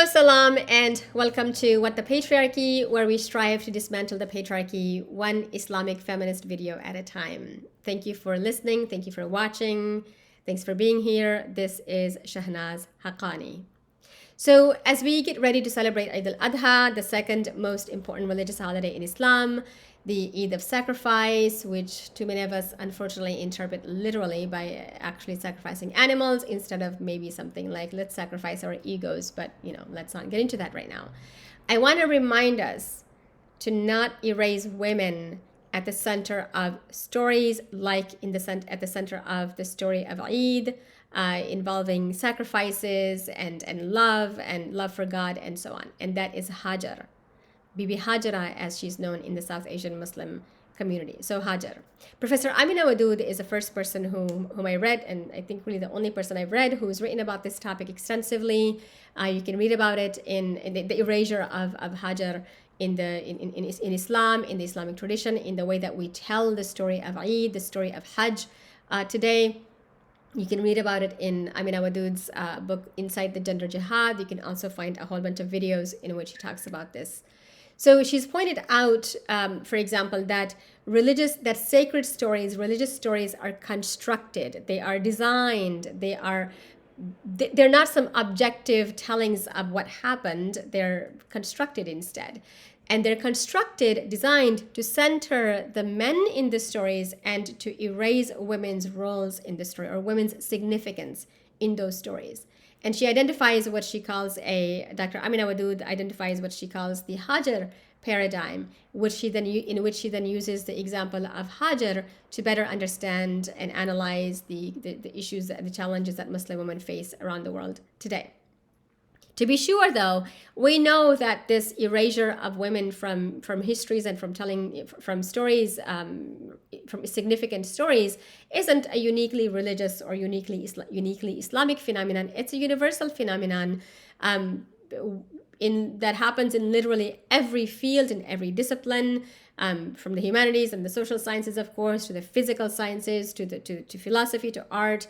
Hello, salam, and welcome to What the Patriarchy, where we strive to dismantle the patriarchy one Islamic feminist video at a time. Thank you for listening. Thank you for watching. Thanks for being here. This is Shahnaz Haqqani. So, as we get ready to celebrate Eid-ul-Adha, the second most important religious holiday in Islam, the Eid of sacrifice, which too many of us unfortunately interpret literally by actually sacrificing animals instead of maybe something like let's sacrifice our egos, but let's not get into that right now. I want to remind us to not erase women at the center of stories like at the center of the story of Eid, involving sacrifices and love for God and so on. And that is Hajar. Bibi Hajara, as she's known in the South Asian Muslim community. So Hajar. Professor Amina Wadud is the first person whom I read, and I think really the only person I've read who's written about this topic extensively. You can read about it in the erasure of Hajar in Islam, in the Islamic tradition, in the way that we tell the story of Eid, the story of Hajj today. You can read about it in Amina Wadud's book, Inside the Gender Jihad. You can also find a whole bunch of videos in which he talks about this. So she's pointed out, for example, that sacred stories, religious stories are constructed. They are designed. They're not some objective tellings of what happened. They're constructed instead. And they're designed to center the men in the stories and to erase women's roles in the story or women's significance in those stories. And she identifies what she calls Dr. Amina Wadud identifies what she calls the Hajar paradigm, in which she then uses the example of Hajar to better understand and analyze the issues, the challenges that Muslim women face around the world today. To be sure, though, we know that this erasure of women from histories and from stories, from significant stories, isn't a uniquely religious or uniquely Islamic phenomenon. It's a universal phenomenon that happens in literally every field, in every discipline, from the humanities and the social sciences, of course, to the physical sciences, to philosophy, to art.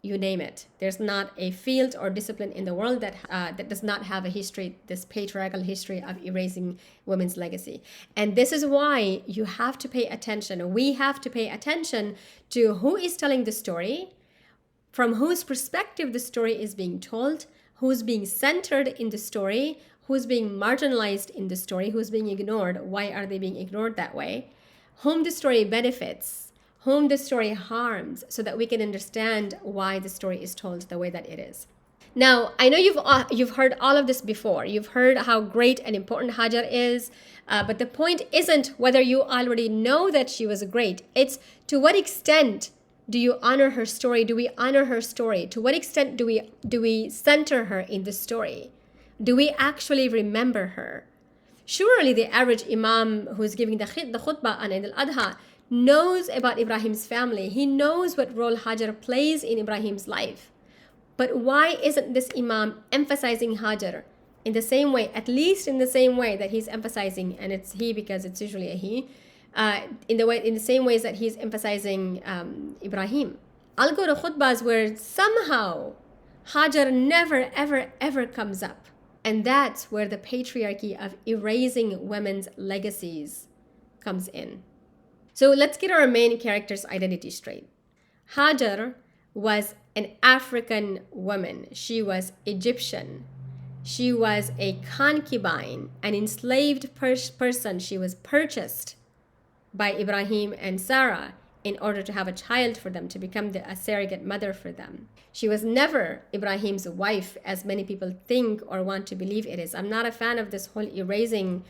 You name it. There's not a field or discipline in the world that does not have a history, this patriarchal history of erasing women's legacy. And this is why you have to pay attention. We have to pay attention to who is telling the story, from whose perspective the story is being told, who's being centered in the story, who's being marginalized in the story, who's being ignored. Why are they being ignored that way? Whom the story benefits, whom the story harms, so that we can understand why the story is told the way that it is. Now, I know you've heard all of this before. You've heard how great and important Hajar is, but the point isn't whether you already know that she was great. It's to what extent do you honor her story? Do we honor her story? To what extent do we center her in the story? Do we actually remember her? Surely the average imam who's giving the khutbah on Eid-ul-Adha knows about Ibrahim's family. He knows what role Hajar plays in Ibrahim's life. But why isn't this imam emphasizing Hajar in the same way, at least in the same way that he's emphasizing, and it's he because it's usually a he, in the same ways that he's emphasizing Ibrahim? I'll go to khutbahs where somehow Hajar never, ever, ever comes up. And that's where the patriarchy of erasing women's legacies comes in. So let's get our main character's identity straight. Hajar was an African woman. She was Egyptian. She was a concubine, an enslaved person. She was purchased by Ibrahim and Sarah in order to have a child for them, to become a surrogate mother for them. She was never Ibrahim's wife, as many people think or want to believe it is. I'm not a fan of this whole erasing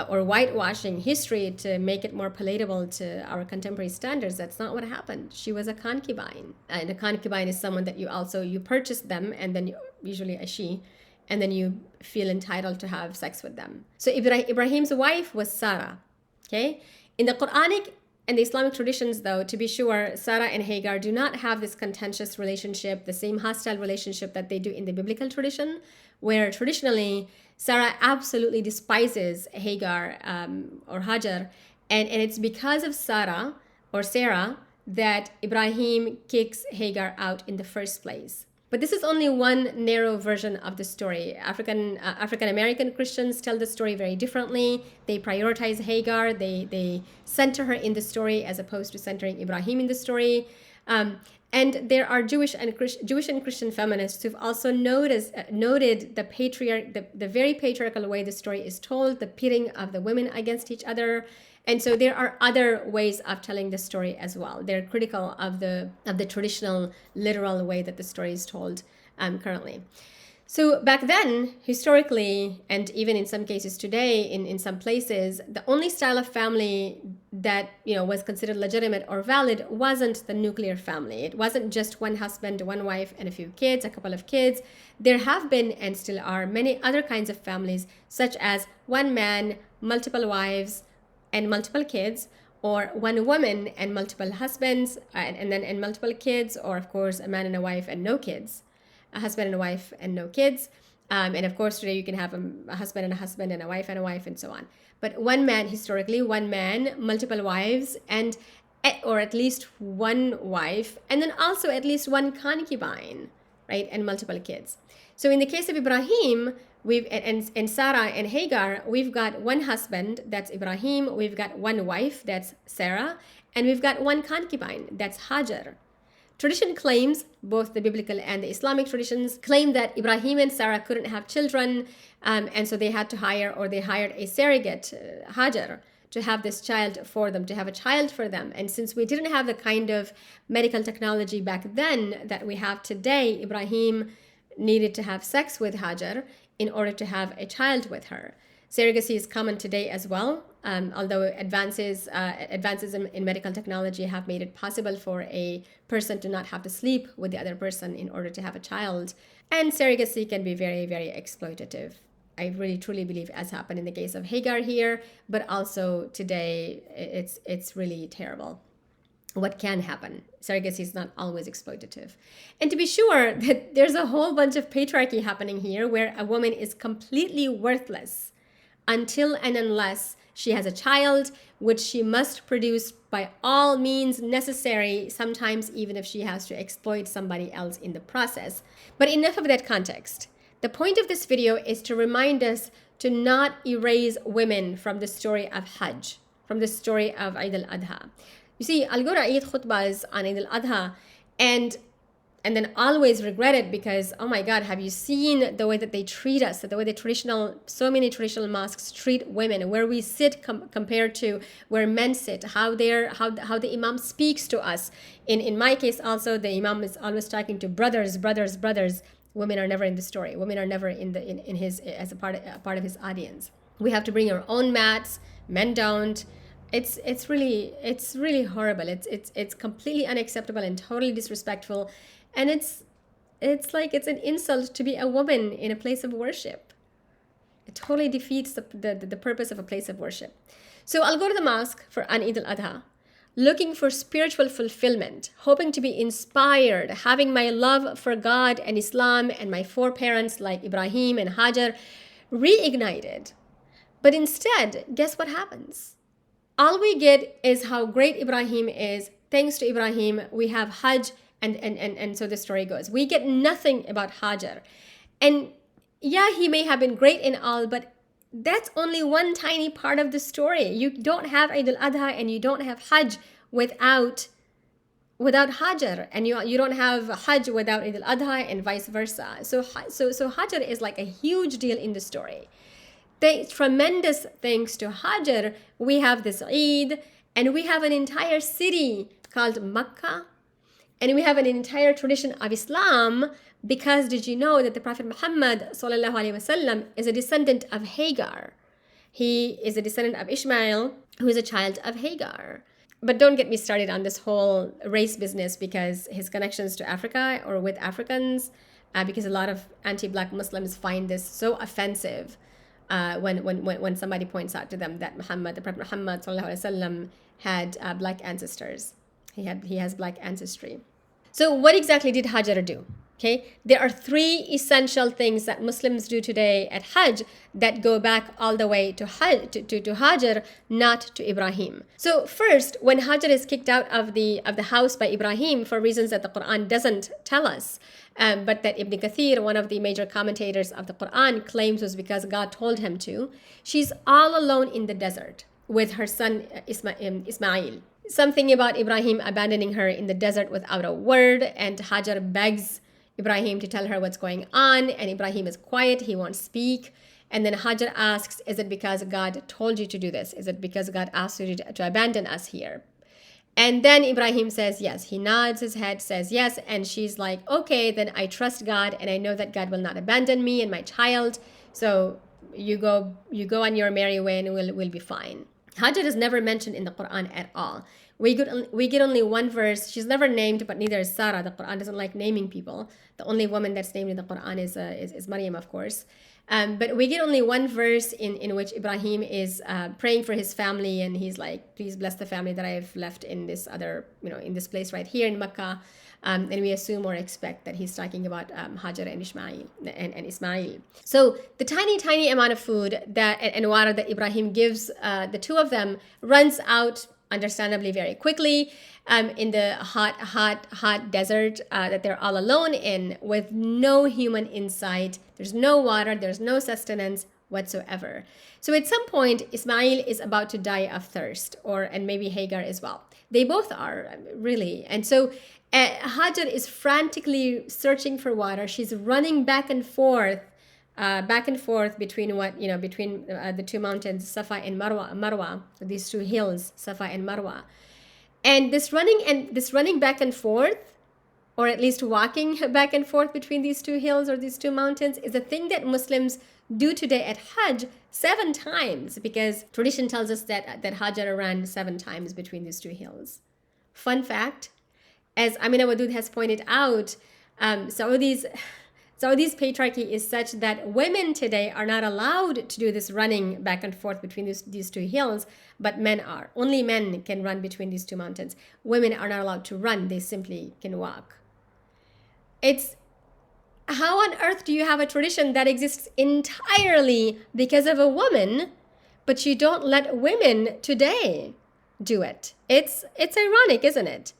or whitewashing history to make it more palatable to our contemporary standards. That's not what happened. She was a concubine. And a concubine is someone that you purchase them, and then usually a she, and then you feel entitled to have sex with them. So Ibrahim's wife was Sarah. Okay? In the Quranic and the Islamic traditions, though, to be sure, Sarah and Hagar do not have this contentious relationship, the same hostile relationship that they do in the biblical tradition, where traditionally Sarah absolutely despises Hagar or Hajar, and it's because of Sarah that Ibrahim kicks Hagar out in the first place. But this is only one narrow version of the story. African American Christians tell the story very differently. They prioritize Hagar. They center her in the story as opposed to centering Ibrahim in the story. And there are Jewish and Christian feminists who've also noted the very patriarchal way the story is told, the pitting of the women against each other. And so there are other ways of telling the story as well. They're critical of the traditional, literal way that the story is told currently. So back then, historically, and even in some cases today, in some places, the only style of family that was considered legitimate or valid wasn't the nuclear family. It wasn't just one husband, one wife, and a few kids, a couple of kids. There have been and still are many other kinds of families, such as one man, multiple wives, and multiple kids, or one woman and multiple husbands, and multiple kids, or of course a man and a wife and no kids, a husband and a wife and no kids, and of course today you can have a husband and a wife and so on. But one man, historically, one man, multiple wives, and or at least one wife, and then also at least one concubine, right, and multiple kids. So in the case of Ibrahim, and Sarah and Hagar, we've got one husband, that's Ibrahim, we've got one wife, that's Sarah, and we've got one concubine, that's Hajar. Tradition claims, both the biblical and the Islamic traditions, claim that Ibrahim and Sarah couldn't have children, and so they hired a surrogate, Hajar, to have this child for them, to have a child for them. And since we didn't have the kind of medical technology back then that we have today, Ibrahim needed to have sex with Hajar in order to have a child with her. Surrogacy is common today as well, although advances in medical technology have made it possible for a person to not have to sleep with the other person in order to have a child. And surrogacy can be very, very exploitative. I really truly believe, as happened in the case of Hagar here, but also today it's really terrible what can happen. Surrogacy is not always exploitative. And to be sure that there's a whole bunch of patriarchy happening here where a woman is completely worthless until and unless she has a child, which she must produce by all means necessary, sometimes even if she has to exploit somebody else in the process. But enough of that context. The point of this video is to remind us to not erase women from the story of Hajj, from the story of Eidul Adha. You see, I'll go to Eid khutbahs on Eidul Adha and then always regret it because, oh my God, have you seen the way that they treat us, the way so many traditional mosques treat women, where we sit compared to where men sit, how the imam speaks to us. In my case also, the imam is always talking to brothers. Women are never in the story. Women are never in his as a part of his audience. We have to bring our own mats. Men don't. It's really horrible. It's completely unacceptable and totally disrespectful, and it's an insult to be a woman in a place of worship. It totally defeats the purpose of a place of worship. So I'll go to the mosque on Eidul Adha, looking for spiritual fulfillment, hoping to be inspired, having my love for God and Islam and my foreparents like Ibrahim and Hajar reignited. But instead, guess what happens? All we get is how great Ibrahim is. Thanks to Ibrahim, we have Hajj, and so the story goes. We get nothing about Hajar. And yeah, he may have been great in all, but that's only one tiny part of the story. You don't have Eidul Adha and you don't have Hajj without Hajar, and you don't have Hajj without Eidul Adha, and vice versa. So Hajar is like a huge deal in the story. Tremendous thanks to Hajar, we have this Eid, and we have an entire city called Makkah, and we have an entire tradition of Islam, because did you know that the Prophet Muhammad ﷺ is a descendant of Hagar? He is a descendant of Ismail, who is a child of Hagar. But don't get me started on this whole race business, because his connections to Africa or with Africans, because a lot of anti-Black Muslims find this so offensive. When somebody points out to them that the Prophet Muhammad ﷺ had black ancestors. He has black ancestry. So what exactly did Hajar do? Okay, there are three essential things that Muslims do today at Hajj that go back all the way to Hajar, not to Ibrahim. So first, when Hajar is kicked out of the house by Ibrahim for reasons that the Quran doesn't tell us, but that Ibn Kathir, one of the major commentators of the Quran, claims was because God told him to, she's all alone in the desert with her son Ismail. Something about Ibrahim abandoning her in the desert without a word, and Hajar begs Ibrahim to tell her what's going on, and Ibrahim is quiet, he won't speak. And then Hajar asks, is it because God told you to do this? Is it because God asked you to abandon us here? And then Ibrahim says yes. He nods his head, says yes, and she's like, okay, then I trust God, and I know that God will not abandon me and my child. So you go on your merry way, and we'll be fine. Hajar is never mentioned in the Quran at all. We get only one verse. She's never named, but neither is Sarah. The Quran doesn't like naming people. The only woman that's named in the Quran is Maryam, of course. But we get only one verse in which Ibrahim is praying for his family, and he's like, please bless the family that I have left in this other, in this place right here in Makkah. And we assume or expect that he's talking about Hajar and Ismail. So the tiny amount of food and water that Ibrahim gives the two of them runs out, understandably, very quickly in the hot desert that they're all alone in, with no human in sight. There's no water, there's no sustenance whatsoever. So at some point, Ismail is about to die of thirst, and maybe Hagar as well. They both are, really. And so Hajar is frantically searching for water. She's running back and forth between the two mountains, Safa and Marwa, these two hills, Safa and Marwa. And this running back and forth, or at least walking back and forth between these two hills or these two mountains, is a thing that Muslims do today at Hajj 7 times, because tradition tells us that Hajar ran 7 times between these two hills. Fun fact, as Amina Wadud has pointed out, Saudi's patriarchy is such that women today are not allowed to do this running back and forth between these two hills, but men are. Only men can run between these two mountains. Women are not allowed to run, they simply can walk. It's how on earth do you have a tradition that exists entirely because of a woman, but you don't let women today do it? It's ironic, isn't it?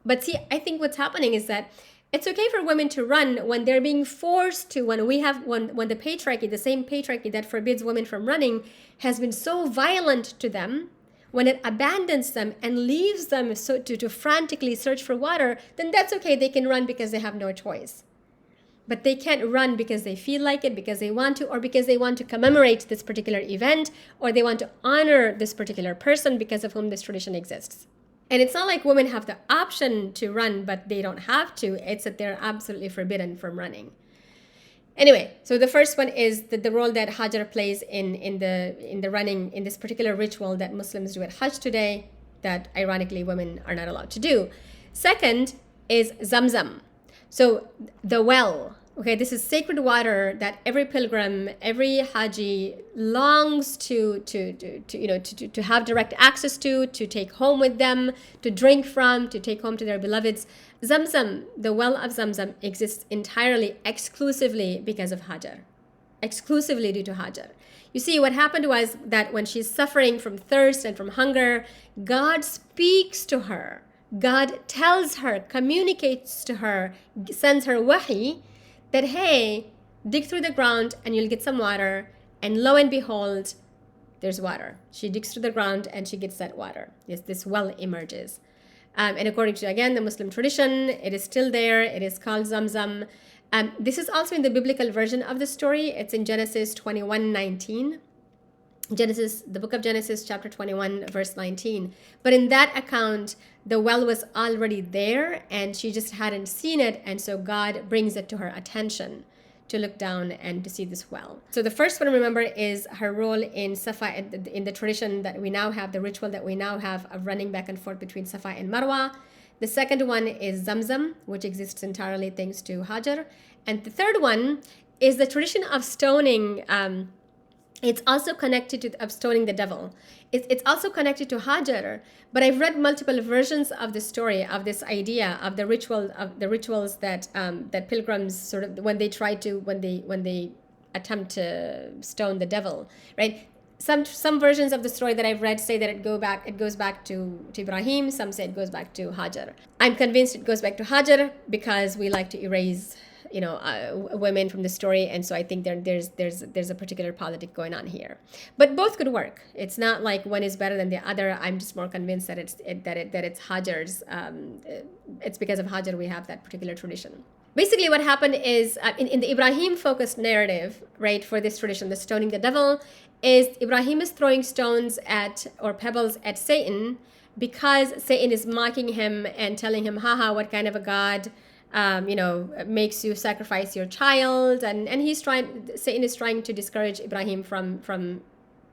But see, I think what's happening is that it's okay for women to run when they're being forced to, when the patriarchy, the same patriarchy that forbids women from running, has been so violent to them, when it abandons them and leaves them to frantically search for water, then that's okay. They can run because they have no choice. But they can't run because they feel like it, because they want to, or because they want to commemorate this particular event, or they want to honor this particular person because of whom this tradition exists. And it's not like women have the option to run, but they don't have to. It's that they're absolutely forbidden from running. Anyway, so the first one is the role that Hajar plays in the running, in this particular ritual that Muslims do at Hajj today, that ironically women are not allowed to do. Second is Zamzam. So the well. Okay, this is sacred water that every pilgrim, every Haji longs to have direct access to take home with them, to drink from, to take home to their beloveds. Zamzam, the well of Zamzam, exists entirely, exclusively because of Hajar. Exclusively due to Hajar. You see, what happened was that when she's suffering from thirst and from hunger, God speaks to her. God tells her, communicates to her, sends her wahi, that, hey, dig through the ground and you'll get some water. And lo and behold, there's water. She digs through the ground and she gets that water. Yes, this well emerges. And according to, again, the Muslim tradition, it is still there. It is called Zamzam. This is also in the biblical version of the story. It's in Genesis 21:19. The book of Genesis, chapter 21, verse 19. But in that account, the well was already there and she just hadn't seen it. And so God brings it to her attention to look down and to see this well. So the first one, remember, is her role in Safa, in the tradition that we now have, the ritual that we now have of running back and forth between Safa and Marwa. The second one is Zamzam, which exists entirely thanks to Hajar. And the third one is the tradition of stoning It's also connected to stoning the devil. It's also connected to Hajar. But I've read multiple versions of the story, of this idea of the rituals that that pilgrims sort of, when they try to, when they attempt to stone the devil, right? Some versions of the story that I've read say that it goes back to Ibrahim. Some say it goes back to Hajar. I'm convinced it goes back to Hajar because we like to erase, women from the story, and so I think there's a particular politic going on here. But both could work. It's not like one is better than the other. I'm just more convinced that it's Hajar's. It's because of Hajar we have that particular tradition. Basically, what happened is in the Ibrahim-focused narrative, right, for this tradition, the stoning the devil, is Ibrahim is throwing stones at, or pebbles at Satan, because Satan is mocking him and telling him, haha, what kind of a God makes you sacrifice your child, and Satan is trying to discourage Ibrahim from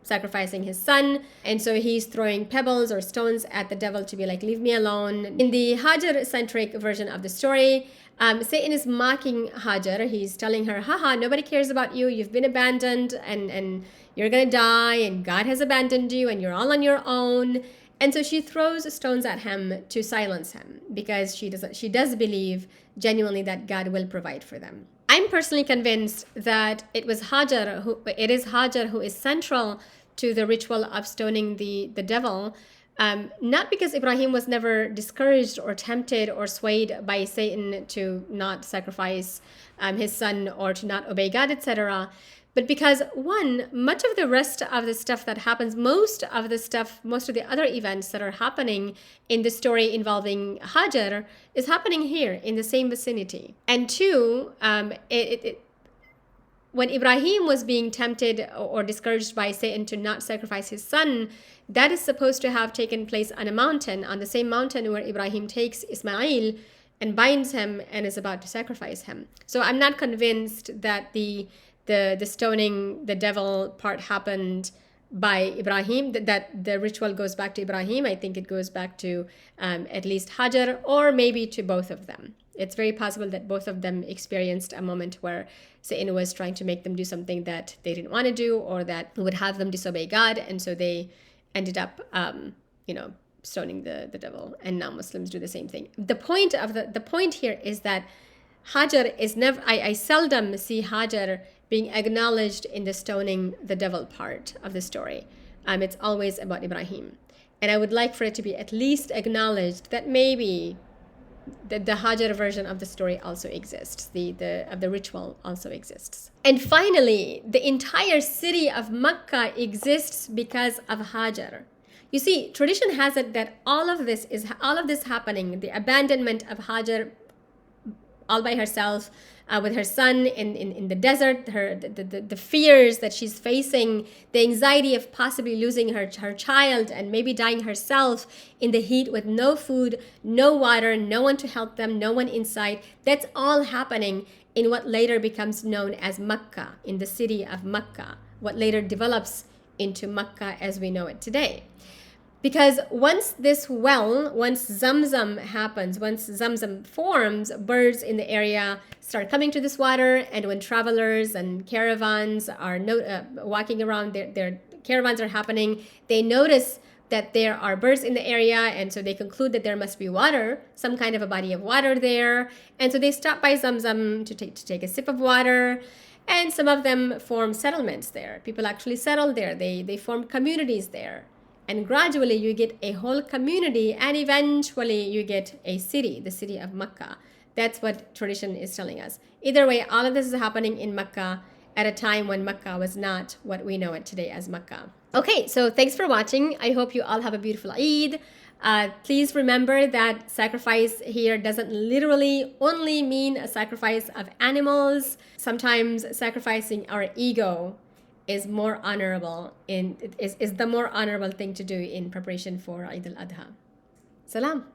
sacrificing his son, and so he's throwing pebbles or stones at the devil to be like, leave me alone. In the Hajar-centric version of the story, Satan is mocking Hajar. He's telling her, haha, nobody cares about you, you've been abandoned, and you're gonna die, and God has abandoned you, and you're all on your own. And so she throws stones at him to silence him, because she does believe genuinely that God will provide for them. I'm personally convinced that it is Hajar who is central to the ritual of stoning the devil, not because Ibrahim was never discouraged or tempted or swayed by Satan to not sacrifice his son or to not obey God, etc., but because, one, much of the rest of the stuff that happens, most of the other events that are happening in the story involving Hajar is happening here in the same vicinity. And two, when Ibrahim was being tempted or discouraged by Satan to not sacrifice his son, that is supposed to have taken place on a mountain, on the same mountain where Ibrahim takes Ismail and binds him and is about to sacrifice him. So I'm not convinced that the stoning the devil part happened by Ibrahim, that the ritual goes back to Ibrahim. I think it goes back to at least Hajar, or maybe to both of them. It's very possible that both of them experienced a moment where Satan was trying to make them do something that they didn't want to do, or that would have them disobey God, and so they ended up stoning the devil. And now Muslims do the same thing. The point here is that Hajar is never, I seldom see Hajar being acknowledged in the stoning the devil part of the story. It's always about Ibrahim. And I would like for it to be at least acknowledged that maybe the Hajar version of the story also exists, the ritual also exists. And finally, the entire city of Makkah exists because of Hajar. You see, tradition has it that all of this happening, the abandonment of Hajar all by herself, with her son in the desert, the fears that she's facing, the anxiety of possibly losing her child and maybe dying herself in the heat with no food, no water, no one to help them, no one inside. That's all happening in what later becomes known as Makkah, in the city of Makkah, what later develops into Makkah as we know it today. Because once Zamzam happens, once Zamzam forms, birds in the area start coming to this water, and when travelers and caravans are walking around, their caravans are happening, they notice that there are birds in the area, and so they conclude that there must be water, some kind of a body of water there, and so they stop by Zamzam to take a sip of water. And some of them form settlements there. People actually settle there. They form communities there. And gradually you get a whole community, and eventually you get a city, the city of Makkah. That's what tradition is telling us. Either way, all of this is happening in Makkah at a time when Makkah was not what we know it today as Makkah. Okay, so thanks for watching. I hope you all have a beautiful Eid. Please remember that sacrifice here doesn't literally only mean a sacrifice of animals. Sometimes sacrificing our ego is the more honorable thing to do in preparation for Eid-ul-Adha. Salam.